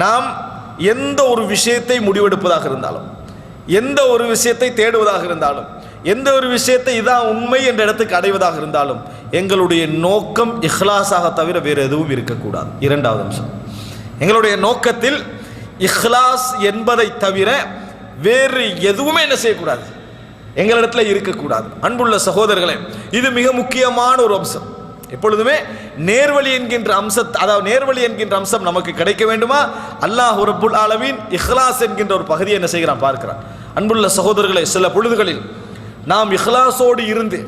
நாம் எந்த ஒரு விஷயத்தை முடிவெடுப்பதாக இருந்தாலும், எந்த ஒரு விஷயத்தை தேடுவதாக இருந்தாலும், எந்த ஒரு விஷயத்தை இதான் உண்மை என்ற இடத்துக்கு அடைவதாக இருந்தாலும் எங்களுடைய நோக்கம் இஹ்லாஸாக தவிர வேறு எதுவும் இருக்கக்கூடாது. இரண்டாவது அம்சம், எங்களுடைய நோக்கத்தில் இஹ்லாஸ் என்பதை தவிர வேறு எதுவுமே என்ன செய்யக்கூடாது, எங்களிடத்தில் இருக்கக்கூடாது. அன்புள்ள சகோதரர்களே, இது மிக முக்கியமான ஒரு அம்சம். எப்பொழுதுமே நேர்வழி என்கின்ற அம்சம், அதாவது நேர்வழி என்கின்ற அம்சம் நமக்கு கிடைக்க வேண்டுமா, அல்லாஹ் ரப்புல் ஆலமீன் இஹ்லாஸ் என்கின்ற ஒரு பகுதியை என்ன செய்கிறான் பார்க்கிறான். அன்புள்ள சகோதரர்களே, சில பொழுதுகளில் நாம் இஹ்லாஸோடு இருந்து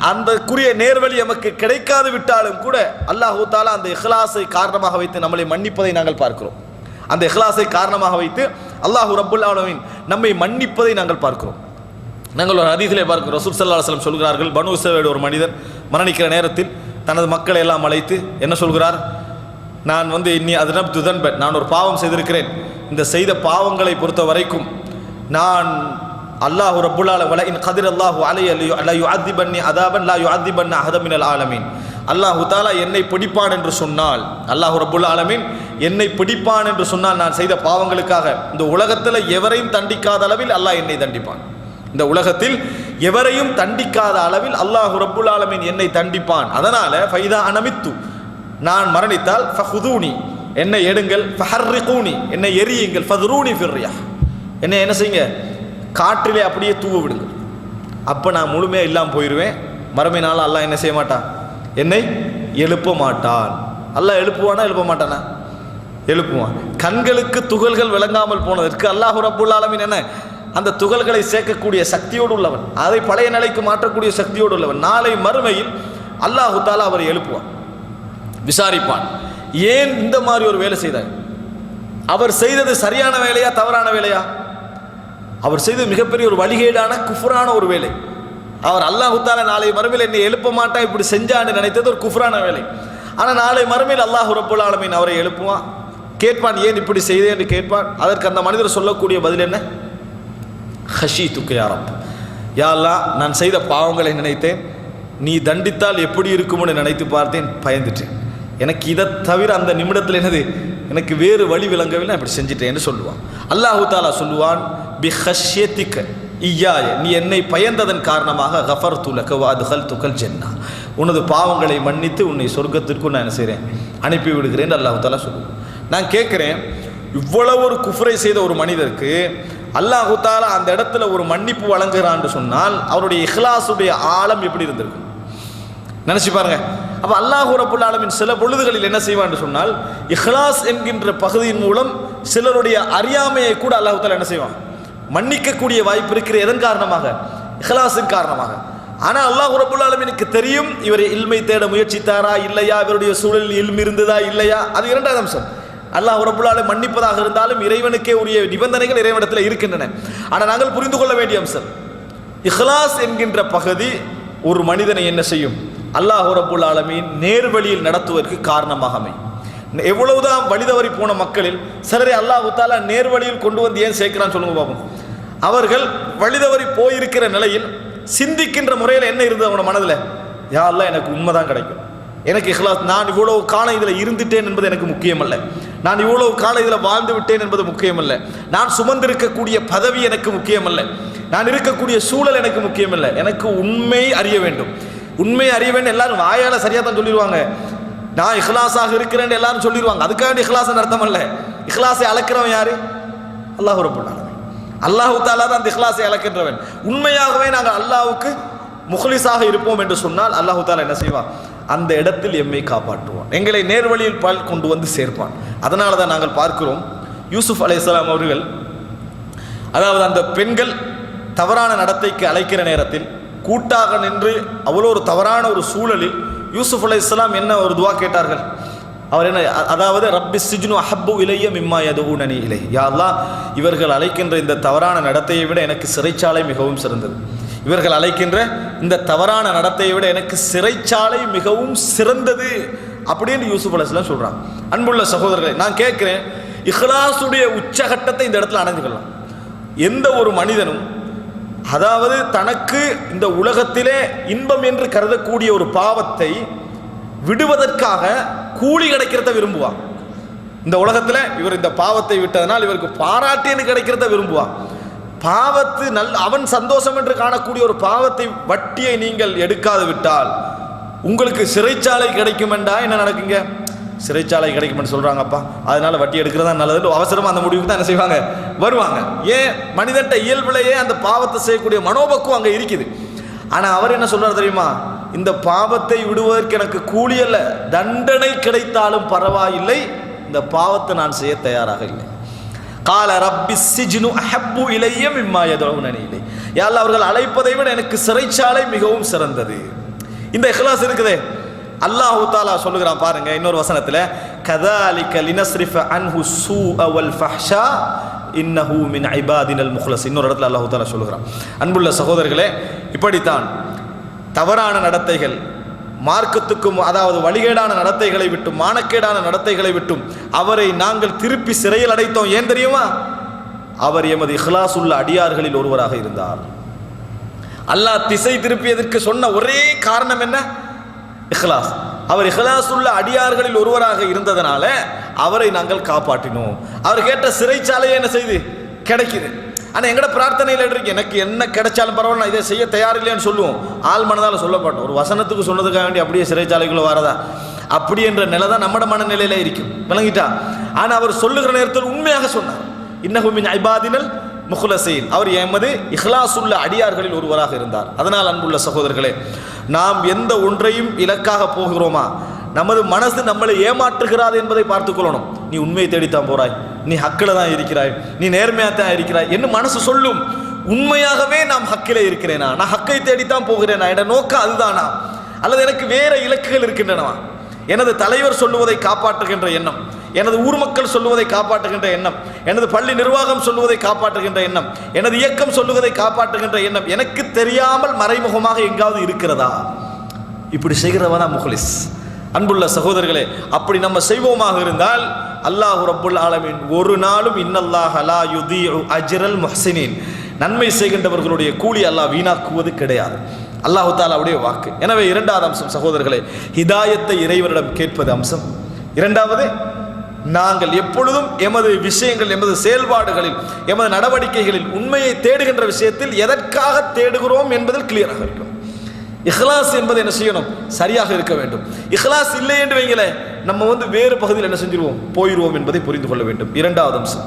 அந்த குறிய நேர்வழி நமக்கு கிடைக்காது விட்டாலும் கூட அல்லாஹு தாலா அந்த இஹ்லாஸை காரணமாக வைத்து நம்மளை மன்னிப்பதை நாங்கள் பார்க்கிறோம். அந்த இஹ்லாஸை காரணமாக வைத்து அல்லாஹ் ரப்புல் ஆலமீன் நம்மை மன்னிப்பதை நாங்கள் பார்க்கிறோம். நாங்கள் ஒரு ஹதீஸிலே பார்க்கிறோம், ரசூல் ஸல்லல்லாஹு அலைஹி வஸல்லம் சொல்கிறார்கள், பனு இஸ்ரவேல் ஒரு மனிதன் மரணிக்கிற நேரத்தில் தனது மக்களை எல்லாம் அழைத்து என்ன சொல்கிறார், நான் இன்னி அதனப்து தன்பன், நான் ஒரு பாவம் செய்திருக்கிறேன், இந்த செய்த பாவங்களை பொறுத்த வரைக்கும் நான் அல்லாஹ் ரப்புல் ஆலமீன் வல இன் கதிர அல்லாஹு அலைய லா யுஅதிபன்னி அதாபன் லா யுஅதிபன்ன அஹத மினல் ஆலமீன், அல்லாஹு தாலா என்னை பிடிப்பான் என்று சொன்னால், அல்லாஹ் ரப்புல் ஆலமீன் என்னை பிடிப்பான் என்று சொன்னால் நான் செய்த பாவங்களுக்காக இந்த உலகத்தில் எவரையும் தண்டிக்காத அளவில் அல்லாஹ் என்னை தண்டிப்பான். இந்த உலகத்தில் எவரையும் தண்டிக்காத அளவில் அல்லாஹ் ரப்புல் ஆலமீன் என்னை தண்டிப்பான். அதனால ஃபைதா அனமித்து, நான் மரணித்தால் ஃபஹுதூனி, என்னை எடுங்கள், ஃபஹர்ரிகூனி, என்னை எரியுங்கள், ஃபதுரூனி ஃபிர்ரியாஹ், என்னை என்ன செய்யுங்க, காற்றிலே அப்படியே தூவ விடுங்கள். அப்போ நான் முழுமையாக இல்லாமல் போயிடுவேன். மறுமை நாள் அல்லாஹ் என்ன செய்ய மாட்டான், என்னை எழுப்ப மாட்டான். அல்லாஹ் எழுப்புவானா எழுப்ப மாட்டானா? எழுப்புவான். கண்களுக்கு துகள்கள் விளங்காமல் போனதற்கு அல்லாஹ் ரப்புல் ஆலமீன் என்ன அந்த துகள்களை சேர்க்கக்கூடிய சக்தியோடு உள்ளவன், அதை பழைய நிலைக்கு மாற்றக்கூடிய சக்தியோடு உள்ளவன். நாளை மறுமையில் அல்லாஹு தாலா அவரை எழுப்புவான், விசாரிப்பான், ஏன் இந்த மாதிரி ஒரு வேலை செய்தார், அவர் செய்தது சரியான வேலையா தவறான வேலையா, அவர் செய்தது மிகப்பெரிய ஒரு வழிகேடான குஃப்ரான ஒரு வேலை, அவர் அல்லாஹு தாலா நாளை மறுமையில் என்னை எழுப்ப மாட்டான் இப்படி செஞ்சான்னு நினைத்தது ஒரு குஃப்ரான வேலை. ஆனால் நாளை மறுமையில் அல்லாஹ் ரப்புல் ஆலமீன் அவரை எழுப்புவான், கேட்பான், ஏன் இப்படி செய்தேன் என்று கேட்பான். அதற்கு அந்த மனிதர் சொல்லக்கூடிய பதில் என்ன, ஹஷீதுக்க யா ரப், யா அல்லாஹ் நான் செய்த பாவங்களை நினைத்தேன், நீ தண்டித்தால் எப்படி இருக்கும்னு நினைத்து பார்த்தேன், பயந்துட்டேன், எனக்கு இதை தவிர அந்த நிமிடத்தில் என்னது எனக்கு வேறு வழி விளங்கவில்லை, இப்படி செஞ்சிட்டேன் என்று சொல்லுவான். அல்லாஹு தாலா சொல்லுவான், பி ஹஷ்யத்திக்க இய்யாய, நீ என்னை பயந்ததன் காரணமாக கஃபர்து லக வ அத்கல்துகல் ஜன்னah, உனது பாவங்களை மன்னித்து உன்னை சொர்க்கத்திற்கு நான் என்ன செய்கிறேன், அனுப்பி விடுகிறேன் அல்லாஹு தாலா சொல்லுவான். நான் கேட்குறேன், இவ்வளவு ஒரு குஃப்ரை செய்த ஒரு மனிதருக்கு அல்லாஹு தாலா அந்த இடத்துல ஒரு மன்னிப்பு வழங்குகிறான்னு சொன்னால் அவருடைய இஹ்லாஸுடைய ஆழம் எப்படி இருந்திருக்கும் நினைச்சு பாருங்க. அப்ப அல்லாஹ் ரப்புல் ஆலமீன் சில பொழுதுகளில் என்ன செய்வான்னு சொன்னால், இஹ்லாஸ் என்கின்ற பகுதியின் மூலம் சிலருடைய அறியாமையை கூட அல்லாஹு தாலா என்ன செய்வான், மன்னிக்கக்கூடிய வாய்ப்பு இருக்கிற. எதன் காரணமாக, இஹ்லாஸின் காரணமாக. ஆனால் அல்லாஹ் ரப்புல் ஆலமீனுக்கு தெரியும் இவர் இல்மை தேட முயற்சித்தாரா இல்லையா, இவருடைய சூழலில் இல்மு இருந்ததா இல்லையா, அது இரண்டாவது அம்சம். அல்லாஹ் ரப்புல் ஆலமீன் மன்னிப்பதாக இருந்தாலும் இறைவனுக்கே உரிய நிபந்தனைகள் இறைவனிடத்தில் இருக்கின்றன. ஆனால் நாங்கள் புரிந்து கொள்ள வேண்டிய அம்சம், இஹ்லாஸ் என்கின்ற பகுதி ஒரு மனிதனை என்ன செய்யும், அல்லாஹ் ரப்புல் ஆலமீன் நேர்வழியில் நடத்துவதற்கு காரணமாக அமையும். எவ்வளவுதான் வழிதவறி போன மக்களில் சிலரை அல்லாஹ் தாலா நேர்வழியில் கொண்டு வந்து ஏன் சேர்க்கிறான்னு சொல்லுங்க பாப்போம். அவர்கள் வழிதவறி போயிருக்கிற நிலையில் சிந்திக்கின்ற முறையில் என்ன இருந்தது அவனோட மனதில், யா அல்லாஹ் எனக்கு உண்மைதான் கிடைக்கும், எனக்கு இஹ்லாஸ், நான் இவ்வளவு காலம் இதில் இருந்துட்டேன் என்பது எனக்கு முக்கியமல்ல, நான் இவ்வளவு காலம் இதில் வாழ்ந்து விட்டேன் என்பது முக்கியமல்ல, நான் சுமந்திருக்கக்கூடிய பதவி எனக்கு முக்கியமல்ல, நான் இருக்கக்கூடிய சூழல் எனக்கு முக்கியமல்ல, எனக்கு உண்மை அறிய வேண்டும். உண்மை அறிய வேண்டும் எல்லாரும் வாயால சரியா தான் சொல்லிடுவாங்க, நான் இஹ்லாஸாக இருக்கிறேன் எல்லாரும் சொல்லிடுவாங்க, அதுக்காக இஹ்லாஸ் அர்த்தம் அல்ல. இஹ்லாஸை அளக்கிறவன் யாரு, அல்லாஹ் ரப்புல் ஆலமீன். அல்லாஹு தாலா தான் அந்த இஹ்லாஸை அளக்கின்றவன். உண்மையாகவே நாங்கள் அல்லாஹ்வுக்கு முஹ்லிஸாக இருப்போம் என்று சொன்னால் அல்லாஹு தாலா என்ன செய்வான், அந்த இடத்தில் எம்மை காப்பாற்றுவான், எங்களை நேர்வழியில் பால் கொண்டு வந்து சேர்ப்பான். அதனால தான் நாங்கள் பார்க்கிறோம், யூசுப் அலைஹிஸ்ஸலாம் அவர்கள், அதாவது அந்த பெண்கள் தவறான நடத்தைக்கு அழைக்கிற நேரத்தில் கூட்டாக நின்று அவ்வளோ ஒரு தவறான ஒரு சூழலில் யூசுப் அலைஹிஸ்ஸலாம் என்ன ஒரு துவா கேட்டார்கள், அவர் என்ன, அதாவது ரப்பி சிஜ்னு அஹப்பு இலைய மிம்மா யதுஊனனி இலை, யா அல்லாஹ் இவர்கள் அழைக்கின்ற இந்த தவறான நடத்தையை விட எனக்கு சிறைச்சாலை மிகவும் சிறந்தது, இவர்கள் அழைக்கின்ற இந்த தவறான நடத்தையை விட எனக்கு சிறைச்சாலை மிகவும் சிறந்தது அப்படின்னு யூசுப் அலைஹிஸ்ஸலாம் சொல்றாங்க. அன்புள்ள சகோதரர்களை, நான் கேட்கிறேன், இஹ்லாஸுடைய உச்சகட்டத்தை இந்த இடத்துல அடைஞ்சுக்கலாம். எந்த ஒரு மனிதனும், அதாவது தனக்கு இந்த உலகத்திலே இன்பம் என்று கருதக்கூடிய ஒரு பாவத்தை விடுவதற்காக கூலி கிடைக்கிறத விரும்புவான். இந்த உலகத்தில் இவர் இந்த பாவத்தை விட்டதனால் இவருக்கு பாராட்டின்னு கிடைக்கிறத விரும்புவான். பாவத்து அவன் சந்தோஷம் என்று காணக்கூடிய ஒரு பாவத்தை வட்டியை நீங்கள் எடுக்காது விட்டால் உங்களுக்கு சிறைச்சாலை கிடைக்கும் என்றா என்ன நடக்குங்க? சிறைச்சாலை கிடைக்கும்னு சொல்றாங்கப்பா, அதனால வட்டி எடுக்கிறதா நல்லது அவசரமா அந்த முடிவுக்கு தான் என்ன செய்வாங்க, வருவாங்க. ஏன்? மனிதன்ட்ட இயல்பிலேயே அந்த பாவத்தை செய்யக்கூடிய மனோபக்குவம் அங்கே இருக்குது. ஆனால் அவர் என்ன சொல்றாரு தெரியுமா? இந்த பாவத்தை விடுவதற்கு எனக்கு கூலி அல்ல, தண்டனை கிடைத்தாலும் பரவாயில்லை, இந்த பாவத்தை நான் செய்ய தயாராக இல்லை. கால ரப்பி சிஜ்னு அஹப்பு இலைய மிம்மா யதுனனி இலை. யா அல்லாஹ், அவர்கள் அழைப்பதை விட எனக்கு சிறைச்சாலை மிகவும் சிறந்தது. இந்த இஹ்லாஸ் இருக்குதே, அல்லாஹ் தஆலா சொல்லுகிறான் பாருங்க இன்னொரு வசனத்துல, கதாலிக லினஸ்ரிஃப அன்ஹு ஸூஅ வல் ஃபஹ்ஷா இன்னஹு மின் இபாதினல் முக்லஸ். இன்னொரு இடத்துல அல்லாஹ் தஆலா சொல்லுகிறான். அன்புள்ள சகோதரர்களே, இப்படித்தான் தவறான நடத்தைகள், மார்க்கத்துக்கும் அதாவது வழிகேடான நடத்தைகளை விட்டும் மானக்கேடான நடத்தைகளை விட்டும் அவரை நாங்கள் திருப்பி சிறையில் அடைத்தோம். ஏன் தெரியுமா? அவர் எமது இஹ்லாஸ் உள்ள அடியார்களில் ஒருவராக இருந்தார். அல்லாஹ் திசை திருப்பியதற்கு சொன்ன ஒரே காரணம் என்ன? இஹ்லாஸ். அவர் இஹ்லாஸ் உள்ள அடியார்களில் ஒருவராக இருந்ததனால அவரை நாங்கள் காப்பாற்றினோம். அவர் கேட்ட சிறைச்சாலையை என்ன செய்து கிடைக்குது. ஆனால் எங்கட பிரார்த்தனையில் இருக்கு, எனக்கு என்ன கிடைச்சாலும் பரவாயில்ல, நான் இதை செய்ய தயாரில்லைன்னு சொல்லுவோம். ஆள் மனதால் சொல்லப்பட்டோம். ஒரு வசனத்துக்கு சொன்னதுக்காக வேண்டி அப்படியே சிறைச்சாலைக்குள்ள வரதா அப்படி என்ற நிலை தான் நம்மட மனநிலையில இருக்கும். விளங்கிட்டா? ஆனால் அவர் சொல்லுகிற நேரத்தில் உண்மையாக சொன்னார், இன்னஹு மின் இபாதினல் முக்லஸீன். அவர் எமது இஹ்லாஸ் உள்ள அடியார்களில் ஒருவராக இருந்தார். அதனால் அன்புள்ள சகோதரர்களே, நாம் எந்த ஒன்றையும் இலக்காக போகிறோமா, நமது மனசு நம்மளை ஏமாற்றுகிறாது என்பதை பார்த்துக் கொள்ளணும். நீ உண்மையை தேடித்தான் போறாய், நீ ஹக்கில் தான் இருக்கிறாய், நீ நேர்மையாக தான் இருக்கிறாய் என்று மனசு சொல்லும். உண்மையாகவே நாம் ஹக்கிலே இருக்கிறேனா, நான் ஹக்கை தேடித்தான் போகிறேனா, என்ற நோக்கம் அதுதானா, அல்லது எனக்கு வேற இலக்குகள் இருக்கின்றனவா? எனது தலைவர் சொல்லுவதை காப்பாற்றுகின்ற எண்ணம், எனது ஊர் மக்கள் சொல்லுவதை காப்பாற்றுகின்ற எண்ணம், எனது பள்ளி நிர்வாகம் சொல்லுவதை காப்பாற்றுகின்ற எண்ணம், எனது இயக்கம் சொல்லுவதை காப்பாற்றுகின்ற எண்ணம் எனக்கு தெரியாமல் மறைமுகமாக எங்காவது இருக்கிறதா? இப்படி செய்கிறவனா முஹ்லிஸ். அன்புள்ள சகோதரர்களே, அப்படி நம்ம செய்வோமாக இருந்தால் அல்லாஹ் ரப்புல் ஆலமீன் ஒரு நாளும் இன்னல்லாஹ லா யுதீஉ அஜ்ரல் முஹ்ஸினீன், நன்மை செய்கின்றவர்களுடைய கூலி அல்லாஹ் வீணாக்குவது கிடையாது. அல்லாஹ் தஆலாவுடைய வாக்கு. எனவே இரண்டாவது அம்சம் சகோதரர்களே, ஹிதாயத்தை இறைவனிடம் கேட்பது அம்சம். இரண்டாவது, நாங்கள் எப்பொழுதும் எமது விஷயங்கள், எமது செயல்பாடுகளில், எமது நடவடிக்கைகளில் உண்மையை தேடுகின்ற விஷயத்தில் எதற்காக தேடுகிறோம் என்பதில் கிளியராக இருக்கும். இஹ்லாஸ் என்பது என்ன செய்யணும்? சரியாக இருக்க வேண்டும். இஹ்லாஸ் இல்லை என்று வைங்களே, நம்ம வேறு பகுதியில் என்ன செஞ்சிருவோம், போயிடுவோம் என்பதை புரிந்து கொள்ள வேண்டும். இரண்டாவது அம்சம்.